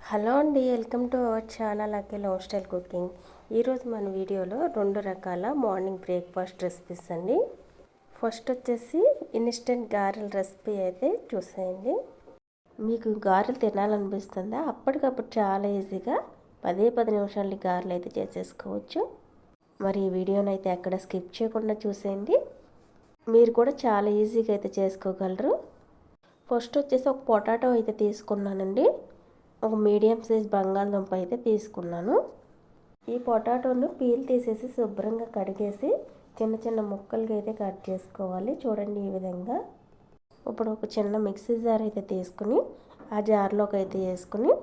Hello అండి, welcome to our channel Akhil home style cooking. ఈరోజు మన వీడియోలో 2 రకాల మార్నింగ్ బ్రేక్ఫాస్ట్ రెసిపీస్ అండి. ఫస్ట్ వచ్చేసి ఇన్స్టెంట్ గారెల రెసిపీ అయితే చూసేయండి. మీకు గారెలు తినాలనిపిస్తుందా? అప్పటికప్పుడు చాలా ఈజీగా 10 నిమిషాలు గారెలు అయితే చేసేసుకోవచ్చు. మరి ఈ వీడియోని అయితే ఎక్కడ స్కిప్ చేయకుండా చూసేయండి. మీరు కూడా చాలా ఈజీగా అయితే చేసుకోగలరు. ఫస్ట్ వచ్చేసి ఒక పొటాటో అయితే తీసుకున్నానండి. ఒక మీడియం సైజ్ బంగాళదుంప అయితే తీసుకున్నాను. ఈ పొటాటోను పీల్ తీసేసి శుభ్రంగా కడిగేసి చిన్న చిన్న ముక్కలుగా అయితే కట్ చేసుకోవాలి. చూడండి ఈ విధంగా. ఇప్పుడు ఒక చిన్న మిక్సీ జార్ అయితే తీసుకుని ఆ జార్లోకి అయితే వేసుకుని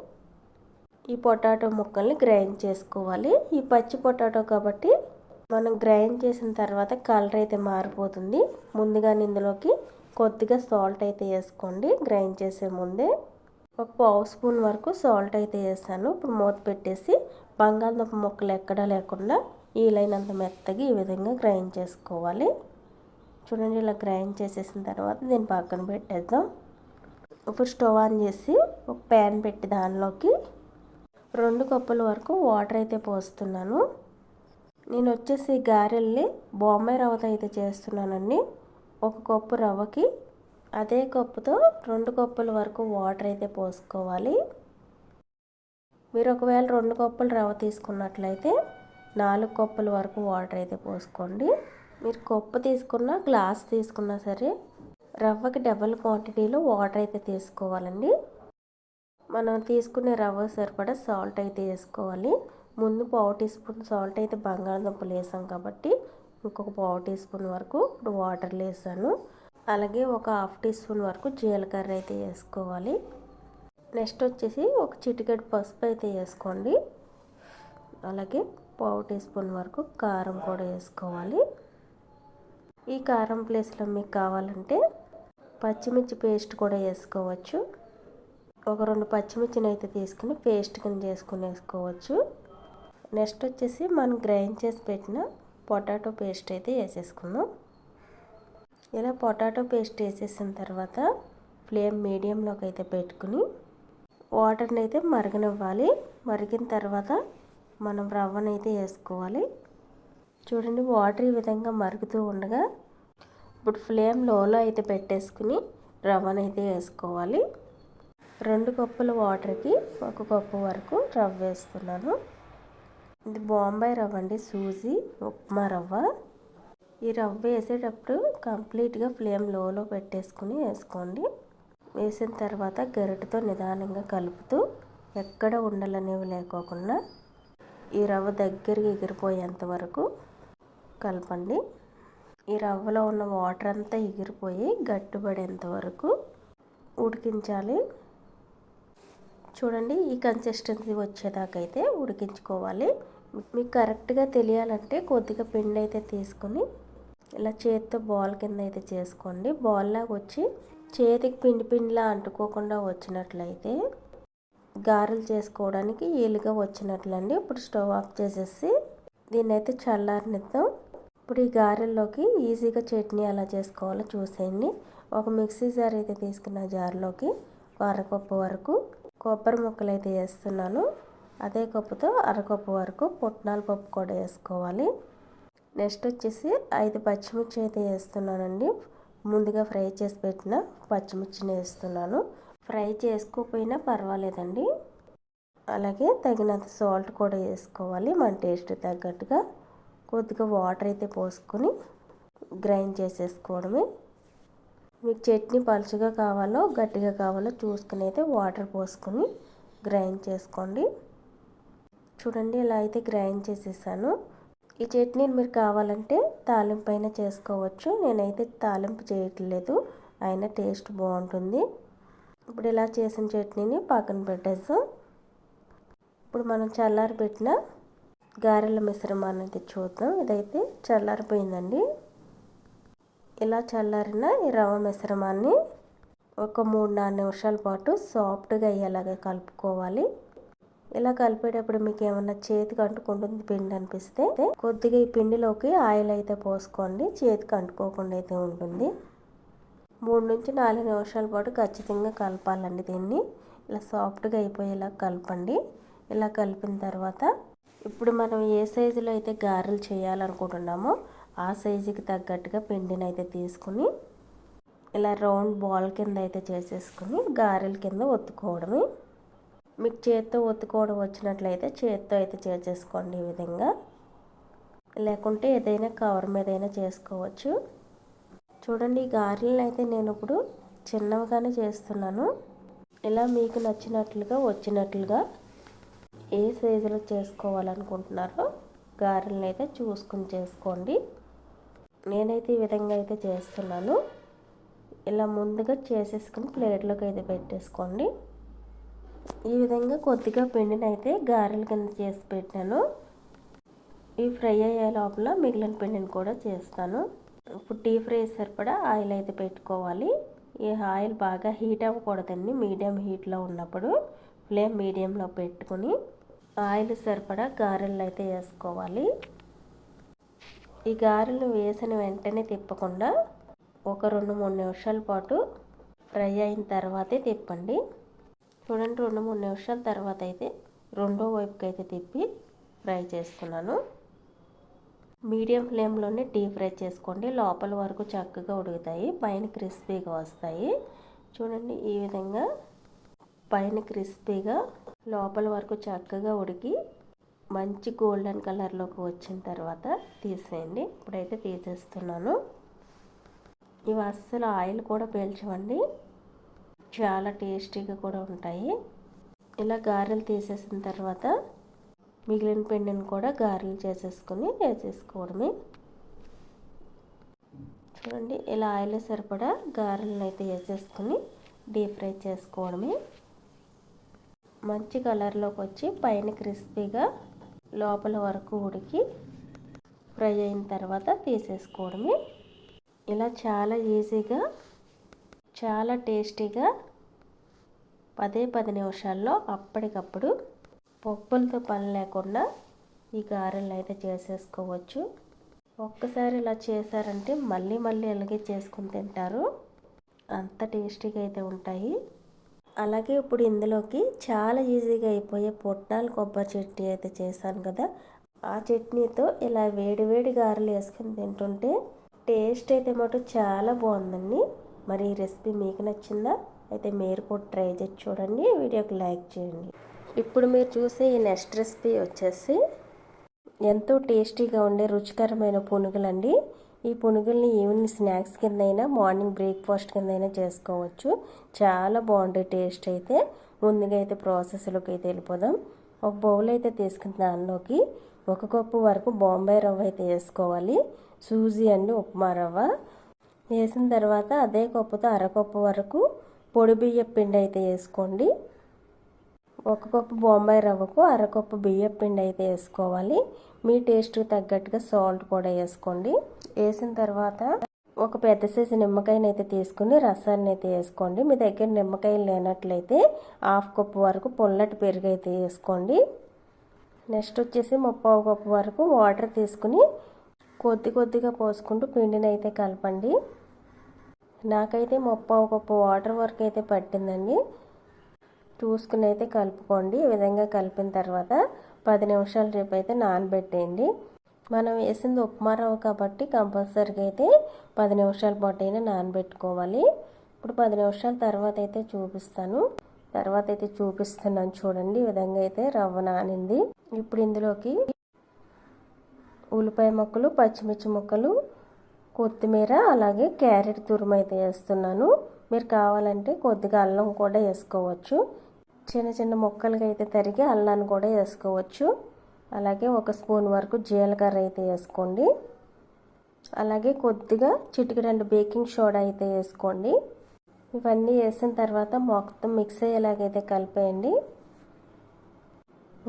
ఈ పొటాటో ముక్కల్ని గ్రైండ్ చేసుకోవాలి. ఈ పచ్చి పొటాటో కాబట్టి మనం గ్రైండ్ చేసిన తర్వాత కలర్ అయితే మారిపోతుంది. ముందుగానే ఇందులోకి కొద్దిగా సాల్ట్ అయితే వేసుకోండి. గ్రైండ్ చేసే ముందే ఒక పావు స్పూన్ వరకు సాల్ట్ అయితే వేసాను. ఇప్పుడు మూత పెట్టేసి బంగాళదుంప ముక్కలు ఎక్కడా లేకుండా వీలైనంత మెత్తగా ఈ విధంగా గ్రైండ్ చేసుకోవాలి. చూడండి, ఇలా గ్రైండ్ చేసేసిన తర్వాత దీన్ని పక్కన పెట్టేద్దాం. ఇప్పుడు స్టవ్ ఆన్ చేసి ఒక ప్యాన్ పెట్టి దానిలోకి 2 కప్పుల వరకు వాటర్ అయితే పోస్తున్నాను. నేను వచ్చేసి గారెల్ని బొంబాయి రవ్వతో అయితే చేస్తున్నానండి. 1 కప్పు రవ్వకి అదే కప్పుతో 2 కప్పుల వరకు వాటర్ అయితే పోసుకోవాలి. మీరు ఒకవేళ 2 కప్పులు రవ్వ తీసుకున్నట్లయితే 4 కప్పుల వరకు వాటర్ అయితే పోసుకోండి. మీరు కప్పు తీసుకున్నా గ్లాస్ తీసుకున్నా సరే రవ్వకి డబుల్ క్వాంటిటీలో వాటర్ అయితే తీసుకోవాలండి. మనం తీసుకునే రవ్వ సరిపడా సాల్ట్ అయితే వేసుకోవాలి. ముందు పావు టీ స్పూన్ సాల్ట్ అయితే బంగాళదుంపలు వేసాం కాబట్టి ఇంకొక పావు టీ స్పూన్ వరకు ఇప్పుడు వాటర్లు వేసాను. అలాగే ఒక హాఫ్ టీ స్పూన్ వరకు జీలకర్ర అయితే వేసుకోవాలి. నెక్స్ట్ వచ్చేసి ఒక చిటికెడు పసుపు అయితే వేసుకోండి. అలాగే పావు టీ స్పూన్ వరకు కారం కూడా వేసుకోవాలి. ఈ కారం ప్లేస్లో మీకు కావాలంటే పచ్చిమిర్చి పేస్ట్ కూడా వేసుకోవచ్చు. ఒక 2 పచ్చిమిర్చిని అయితే తీసుకుని పేస్ట్ కింద చేసుకుని వేసుకోవచ్చు. నెక్స్ట్ వచ్చేసి మనం గ్రైండ్ చేసి పెట్టిన పొటాటో పేస్ట్ అయితే వేసేసుకుందాం. ఇలా పొటాటో పేస్ట్ వేసేసిన తర్వాత ఫ్లేమ్ మీడియంలోకి అయితే పెట్టుకుని వాటర్ని అయితే మరగనివ్వాలి. మరిగిన తర్వాత మనం రవ్వను అయితే వేసుకోవాలి. చూడండి, వాటర్ ఈ విధంగా మరుగుతూ ఉండగా ఇప్పుడు ఫ్లేమ్ లోలో అయితే పెట్టేసుకుని రవ్వను అయితే వేసుకోవాలి. 2 కప్పుల వాటర్కి 1 కప్పు వరకు రవ్వ వేస్తున్నాను. ఇది బొంబాయి రవ్వ అండి, సూజీ ఉప్మా రవ్వ. ఈ రవ్వ వేసేటప్పుడు కంప్లీట్గా ఫ్లేమ్ లోలో పెట్టేసుకుని వేసుకోండి. వేసిన తర్వాత గరిటెతో నిదానంగా కలుపుతూ ఎక్కడ ఉండలనేవి లేకోకుండా ఈ రవ్వ దగ్గరికి ఎగిరిపోయేంత వరకు కలపండి. ఈ రవ్వలో ఉన్న వాటర్ అంతా ఎగిరిపోయి గట్టిపడేంత వరకు ఉడికించాలి. చూడండి, ఈ కన్సిస్టెన్సీ వచ్చేదాకా అయితే ఉడికించుకోవాలి. మీకు కరెక్ట్గా తెలియాలంటే కొద్దిగా పిండి అయితే తీసుకుని ఇలా చేతితో బాల్ కింద అయితే చేసుకోండి. బాల్ లాగా వచ్చి చేతికి పిండిలా అంటుకోకుండా వచ్చినట్లయితే గారెలు చేసుకోవడానికి వీలుగా వచ్చినట్లండి. ఇప్పుడు స్టవ్ ఆఫ్ చేసేసి దీన్ని అయితే చల్లారనిద్దాం. ఇప్పుడు ఈ గారెల్లోకి ఈజీగా చట్నీ ఎలా చేసుకోవాలో చూసేయండి. ఒక మిక్సీ జార్ అయితే తీసుకున్న జార్లోకి 1/2 కప్పు వరకు కొబ్బరి ముక్కలు అయితే వేస్తున్నాను. అదే కప్పుతో 1/2 కప్పు వరకు పుట్నాల పప్పు కూడా వేసుకోవాలి. నెక్స్ట్ వచ్చేసి 5 పచ్చిమిర్చి అయితే వేస్తున్నానండి. ముందుగా ఫ్రై చేసి పెట్టిన పచ్చిమిర్చిని వేస్తున్నాను. ఫ్రై చేసుకోకపోయినా పర్వాలేదండి. అలాగే తగినంత సాల్ట్ కూడా వేసుకోవాలి. మన టేస్ట్ తగ్గట్టుగా కొద్దిగా వాటర్ అయితే పోసుకొని గ్రైండ్ చేసేసుకోవడమే. మీకు చట్నీ పలుచగా కావాలో గట్టిగా కావాలో చూసుకుని అయితే వాటర్ పోసుకొని గ్రైండ్ చేసుకోండి. చూడండి, ఇలా అయితే గ్రైండ్ చేసేసాను. ఈ చట్నీని మీరు కావాలంటే తాలింపు అయినా చేసుకోవచ్చు. నేనైతే తాలింపు చేయట్లేదు, అయినా టేస్ట్ బాగుంటుంది. ఇప్పుడు ఇలా చేసిన చట్నీని పక్కన పెట్టేస్తాం. ఇప్పుడు మనం చల్లారి పెట్టిన గారెల మిశ్రమాన్ని అయితే చూద్దాం. ఇదైతే చల్లారిపోయిందండి. ఇలా చల్లారిన ఈ రవ్వ మిశ్రమాన్ని ఒక 3-4 నిమిషాల పాటు సాఫ్ట్గా అయ్యేలాగా కలుపుకోవాలి. ఇలా కలిపేటప్పుడు మీకు ఏమన్నా చేతికి అంటుకుంటుంది పిండి అనిపిస్తే కొద్దిగా ఈ పిండిలోకి ఆయిల్ అయితే పోసుకోండి. చేతికి అంటుకోకుండా అయితే ఉంటుంది. 3 నుంచి 4 నిమిషాల పాటు ఖచ్చితంగా కలపాలండి దీన్ని. ఇలా సాఫ్ట్గా అయిపోయేలా కలపండి. ఇలా కలిపిన తర్వాత ఇప్పుడు మనం ఏ సైజులో అయితే గారెలు చేయాలనుకుంటున్నామో ఆ సైజుకి తగ్గట్టుగా పిండిని అయితే తీసుకుని ఇలా రౌండ్ బాల్ కింద అయితే చేసేసుకుని గారెల కింద ఒత్తుకోవడమే. మీకు చేత్తో ఒత్తుకోవడం వచ్చినట్లయితే చేత్తో అయితే చేసేసుకోండి ఈ విధంగా. లేకుంటే ఏదైనా కవర్ మీద అయినా చేసుకోవచ్చు. చూడండి, ఈ గారెలను అయితే నేను ఇప్పుడు చిన్నవిగానే చేస్తున్నాను. ఇలా మీకు నచ్చినట్లుగా వచ్చినట్లుగా ఏ సైజులో చేసుకోవాలనుకుంటున్నారో గారెలను అయితే చూసుకుని చేసుకోండి. నేనైతే ఈ విధంగా అయితే చేస్తున్నాను. ఇలా ముందుగా చేసేసుకుని ప్లేట్లోకి అయితే పెట్టేసుకోండి. ఈ విధంగా కొద్దిగా పిండిని అయితే గారెల కింద చేసి పెట్టాను. ఈ ఫ్రై అయ్యే లోపల మిగిలిన పిండిని కూడా చేస్తాను. ఇప్పుడు డీప్ ఫ్రై సరిపడా ఆయిల్ అయితే పెట్టుకోవాలి. ఈ ఆయిల్ బాగా హీట్ అవ్వకూడదండి. మీడియం హీట్లో ఉన్నప్పుడు ఫ్లేమ్ మీడియంలో పెట్టుకుని ఆయిల్ సరిపడా గారెలు అయితే వేసుకోవాలి. ఈ గారెలు వేసిన వెంటనే తిప్పకుండా ఒక 2-3 నిమిషాల పాటు ఫ్రై అయిన తర్వాతే తిప్పండి. చూడండి, 2-3 నిమిషాల తర్వాత అయితే రెండో వైపుకి అయితే తిప్పి ఫ్రై చేస్తున్నాను. మీడియం ఫ్లేమ్లోనే డీప్ ఫ్రై చేసుకోండి. లోపల వరకు చక్కగా ఉడుకుతాయి, పైన క్రిస్పీగా వస్తాయి. చూడండి, ఈ విధంగా పైన క్రిస్పీగా లోపల వరకు చక్కగా ఉడికి మంచి గోల్డెన్ కలర్లోకి వచ్చిన తర్వాత తీసేయండి. ఇప్పుడైతే తీసేస్తున్నాను. ఇవి అస్సలు ఆయిల్ కూడా పీల్చవండి, చాలా టేస్టీగా కూడా ఉంటాయి. ఇలా గారెలు తీసేసిన తర్వాత మిగిలిన పిండిని కూడా గారెలు చేసేసుకొని వేసేసుకోవడమే. చూడండి, ఇలా ఆయిల్ సరిపడా గారెలను అయితే వేసేసుకొని డీప్ ఫ్రై చేసుకోవడమే. మంచి కలర్లోకి వచ్చి పైన క్రిస్పీగా లోపల వరకు ఉడికి ఫ్రై అయిన తర్వాత తీసేసుకోవడమే. ఇలా చాలా ఈజీగా చాలా టేస్టీగా 10 నిమిషాల్లో అప్పటికప్పుడు పప్పులతో పని లేకుండా ఈ గారెలు అయితే చేసేసుకోవచ్చు. ఒక్కసారి ఇలా చేశారంటే మళ్ళీ మళ్ళీ ఇలాగే చేసుకుని తింటారు, అంత టేస్టీగా అయితే ఉంటాయి. అలాగే ఇప్పుడు ఇందులోకి చాలా ఈజీగా అయిపోయే పుట్నాల కొబ్బరి చట్నీ అయితే చేశాను కదా, ఆ చట్నీతో ఇలా వేడి వేడి గారెలు వేసుకొని తింటుంటే టేస్ట్ అయితే మటు చాలా బాగుందండి. మరి ఈ రెసిపీ మీకు నచ్చిందా? అయితే మీరు కూడా ట్రై చేసి చూడండి. వీడియోకి లైక్ చేయండి. ఇప్పుడు మీరు చూసే ఈ నెక్స్ట్ రెసిపీ వచ్చేసి ఎంతో టేస్టీగా ఉండే రుచికరమైన పునుగులండి. ఈ పునుగుల్ని ఈవినింగ్ స్నాక్స్ కింద అయినా మార్నింగ్ బ్రేక్ఫాస్ట్ కింద అయినా చేసుకోవచ్చు. చాలా బాగుండే టేస్ట్ అయితే. ముందుగా అయితే ప్రాసెస్లోకి అయితే వెళ్ళిపోదాం. ఒక బౌల్ అయితే తీసుకున్న దానిలోకి 1 కప్పు వరకు బాంబే రవ్వ అయితే వేసుకోవాలి. సూజీ అండి, ఉప్మా రవ్వ వేసిన తర్వాత అదే కప్పుతో 1/2 కప్పు వరకు పొడి బియ్యం పిండి అయితే వేసుకోండి. 1 కప్పు బొంబాయి రవ్వకు 1/2 కప్పు బియ్యం పిండి అయితే వేసుకోవాలి. మీ టేస్ట్కి తగ్గట్టుగా సాల్ట్ కూడా వేసుకోండి. వేసిన తర్వాత ఒక పెద్ద సైజు నిమ్మకాయని అయితే తీసుకుని రసాన్ని అయితే వేసుకోండి. మీ దగ్గర నిమ్మకాయలు లేనట్లయితే 1/2 కప్పు వరకు పుల్లటి పెరుగు అయితే వేసుకోండి. నెక్స్ట్ వచ్చేసి 3/4 కప్పు వరకు వాటర్ తీసుకుని కొద్దిగా పోసుకుంటూ పిండిని అయితే కలపండి. నాకైతే 3/4 కప్పు వాటర్ వరకు అయితే పట్టిందండి. చూసుకుని అయితే కలుపుకోండి. ఈ విధంగా కలిపిన తర్వాత 10 నిమిషాల రేపు అయితే నానబెట్టేయండి. మనం వేసింది ఉప్మా రవ్వ కాబట్టి కంపల్సరీగా అయితే 10 నిమిషాల పాటు అయినా నానబెట్టుకోవాలి. ఇప్పుడు 10 నిమిషాల తర్వాత అయితే చూపిస్తున్నాను చూడండి. ఈ విధంగా అయితే రవ్వ నానింది. ఇప్పుడు ఇందులోకి ఉల్లిపాయ ముక్కలు, పచ్చిమిర్చి ముక్కలు, కొత్తిమీర, అలాగే క్యారెట్ తురుము అయితే వేస్తున్నాను. మీరు కావాలంటే కొద్దిగా అల్లం కూడా వేసుకోవచ్చు. చిన్న ముక్కలుగా అయితే తరిగి అల్లాన్ని కూడా వేసుకోవచ్చు. అలాగే 1 స్పూన్ వరకు జీలకర్ర అయితే వేసుకోండి. అలాగే కొద్దిగా చిటికెడు బేకింగ్ సోడా అయితే వేసుకోండి. ఇవన్నీ వేసిన తర్వాత మొత్తం మిక్స్ అయ్యేలాగైతే కలిపేయండి.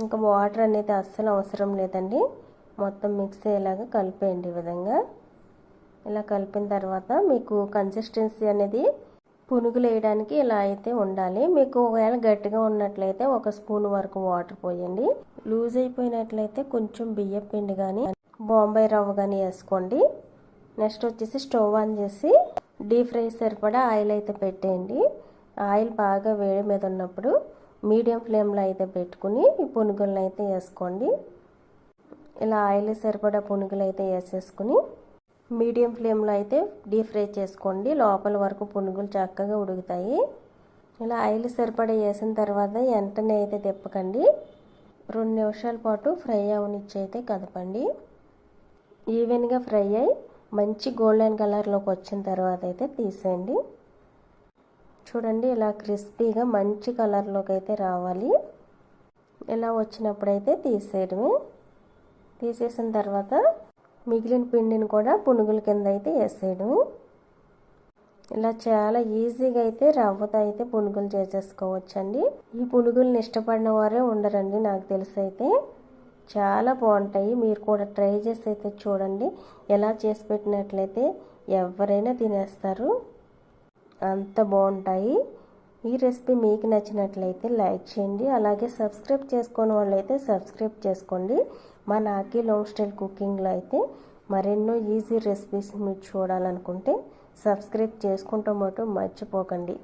ఇంకా వాటర్ అనేది అస్సలు అవసరం లేదండి. మొత్తం మిక్స్ అయ్యేలాగా కలిపేయండి. ఈ విధంగా ఇలా కలిపిన తర్వాత మీకు కన్సిస్టెన్సీ అనేది పునుగులు వేయడానికి ఇలా అయితే ఉండాలి. మీకు ఒకవేళ గట్టిగా ఉన్నట్లయితే 1 స్పూన్ వరకు వాటర్ పోయండి. లూజ్ అయిపోయినట్లయితే కొంచెం బియ్యం పిండి కానీ బాంబే రవ్వ కానీ వేసుకోండి. నెక్స్ట్ వచ్చేసి స్టవ్ ఆన్ చేసి డీప్ ఫ్రై సరిపడా ఆయిల్ అయితే పెట్టేయండి. ఆయిల్ బాగా వేడి మీద ఉన్నప్పుడు మీడియం ఫ్లేమ్లో అయితే పెట్టుకుని ఈ పునుగులను అయితే వేసుకోండి. ఇలా ఆయిల్ సరిపడా పునుగులు అయితే వేసేసుకుని మీడియం ఫ్లేమ్లో అయితే డీప్ ఫ్రై చేసుకోండి. లోపల వరకు పునుగులు చక్కగా ఉడుకుతాయి. ఇలా ఆయిల్ సరిపడా వేసిన తర్వాత వెంటనే అయితే తిప్పకండి. 2 నిమిషాల పాటు ఫ్రై అవనిచ్చి అయితే కదపండి. ఈవెన్గా ఫ్రై అయ్యి మంచి గోల్డెన్ కలర్లోకి వచ్చిన తర్వాత అయితే తీసేయండి. చూడండి, ఇలా క్రిస్పీగా మంచి కలర్లోకి అయితే రావాలి. ఇలా వచ్చినప్పుడైతే తీసేయడమే. తీసేసిన తర్వాత మిగిలిన పిండిని కూడా పునుగుల కింద అయితే వేసేయడమే. ఇలా చాలా ఈజీగా అయితే రవ్వతో అయితే పునుగులు చేసేసుకోవచ్చండి. ఈ పునుగుల్ని ఇష్టపడిన వారే ఉండరండి, నాకు తెలిసి అయితే చాలా బాగుంటాయి. మీరు కూడా ట్రై చేసి అయితే చూడండి. ఎలా చేసి పెట్టినట్లయితే ఎవరైనా తినేస్తారు, అంత బాగుంటాయి. ఈ రెసిపీ మీకు నచ్చినట్లయితే లైక్ చేయండి. అలాగే సబ్స్క్రైబ్ చేసుకునే వాళ్ళు అయితే సబ్స్క్రైబ్ చేసుకోండి. మా నాకి లాంగ్ స్టైల్ కుకింగ్లో అయితే మరెన్నో ఈజీ రెసిపీస్ మీరు చూడాలనుకుంటే సబ్స్క్రైబ్ చేసుకుంటూ మర్చిపోకండి.